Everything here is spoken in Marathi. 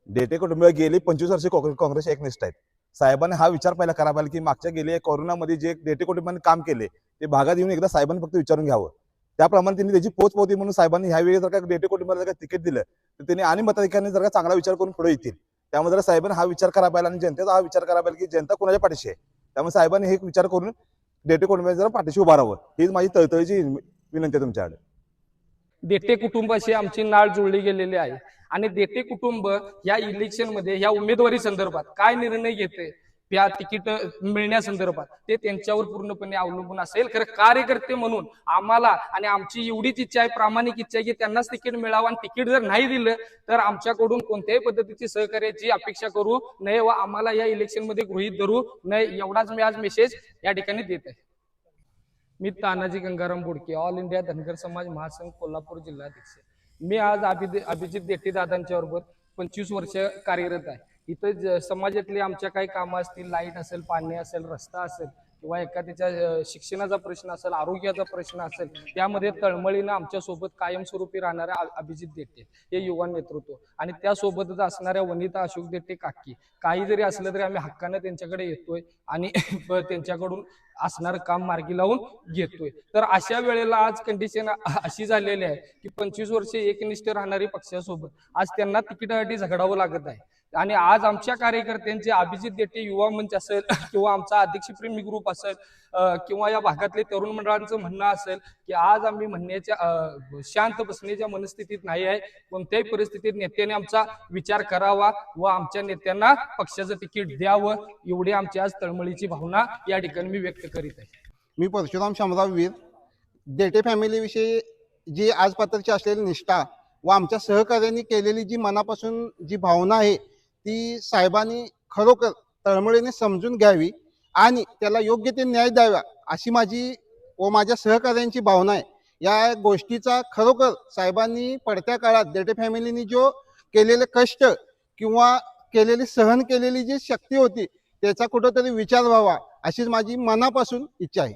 डेटे कुटुंब गेली 25 वर्षे काँग्रेस एकनिष्ठ आहेत. साहेबांनी हा विचार पहिला करावा की मागच्या गेले कोरोनामध्ये जे डेटे कुटुंबांनी काम केले ते भागात येऊन एकदा साहेबांनी फक्त विचारून घ्यावं. त्याप्रमाणे त्यांनी त्याची पोच पावती म्हणून साहेबांनी ह्यावेळी जर का डेटे कुटुंबाला जर का तिकीट दिलं तर त्यांनी आणि मताधिकाऱ्यांनी जर का चांगला विचार करून पुढे येतील. त्यामुळे जरा साहेबांनी हा विचार करावा पाहिजे आणि जनतेचा हा विचार करावा पाहिजे की जनता कोणाच्या पाठीशी आहे. त्यामुळे साहेबांनी हे विचार करून डेटे कुटुंबाच्या जरा पाठीशी उभा राहावं हीच माझी तळतळीची विनंती आहे तुमच्याकडे. देटे कुटुंबाशी आमची नाळ जुळली गेलेली आहे आणि देटे कुटुंब या इलेक्शन मध्ये या उमेदवारी संदर्भात काय निर्णय घेते या तिकीट मिळण्यासंदर्भात ते त्यांच्यावर पूर्णपणे अवलंबून असेल. खरं कार्यकर्ते म्हणून आम्हाला आणि आमची एवढीच इच्छा आहे, प्रामाणिक इच्छा आहे की त्यांनाच तिकीट मिळावं आणि तिकीट जर नाही दिलं तर आमच्याकडून कोणत्याही पद्धतीची सहकार्याची अपेक्षा करू नये व आम्हाला या इलेक्शन मध्ये गृहीत धरू नये एवढाच मी आज मेसेज या ठिकाणी देत आहे. मी तानाजी गंगाराम बोडके, ऑल इंडिया धनगर समाज महासंघ कोल्हापूर जिल्हाध्यक्ष. मी आज अभिजित देठे दादांच्या बरोबर 25 वर्ष कार्यरत आहे. इथं समाजातली आमच्या काही कामं असतील, लाईट असेल, पाणी असेल, रस्ता असेल किंवा एखाद्याच्या शिक्षणाचा प्रश्न असेल, आरोग्याचा प्रश्न असेल, त्यामध्ये तळमळीनं आमच्या सोबत कायमस्वरूपी राहणाऱ्या अभिजित देठे हे युवा नेतृत्व आणि त्यासोबतच असणाऱ्या वनिता अशोक देठे काकी, काही जरी असलं तरी आम्ही हक्कानं त्यांच्याकडे येतोय आणि त्यांच्याकडून असणारं काम मार्गी लावून घेतोय. तर अशा वेळेला आज कंडिशन अशी झालेली आहे की 25 वर्षे एकनिष्ठ राहणारी पक्षासोबत आज त्यांना तिकिटासाठी झगडावं लागत आहे. आणि आज आमच्या कार्यकर्त्यांचे अभिजित देठे युवा मंच असेल किंवा आमचा अध्यक्षप्रेमी ग्रुप असेल किंवा या भागातले तरुण मंडळांचं म्हणणं असेल की आज आम्ही म्हणण्याच्या शांत बसण्याच्या मनस्थितीत नाही आहे. कोणत्याही परिस्थितीत नेत्याने आमचा विचार करावा व आमच्या नेत्यांना पक्षाचं तिकीट द्यावं एवढी आमची आज तळमळीची भावना या ठिकाणी मी व्यक्त करीत आहे. मी परशुराम शामराव वीर. देठे फॅमिलीविषयी जी आजपात्रची असलेली निष्ठा व आमच्या सहकार्यांनी केलेली जी मनापासून जी भावना आहे ती साहेबांनी खरोखर तळमळीने समजून घ्यावी आणि त्याला योग्य ते न्याय द्यावा अशी माझी व माझ्या सहकार्यांची भावना आहे. या गोष्टीचा खरोखर साहेबांनी पडत्या काळात देठे फॅमिलीनी जो केलेले कष्ट किंवा केलेली सहन केलेली जी शक्ती होती त्याचा कुठंतरी विचार व्हावा अशीच माझी मनापासून इच्छा आहे.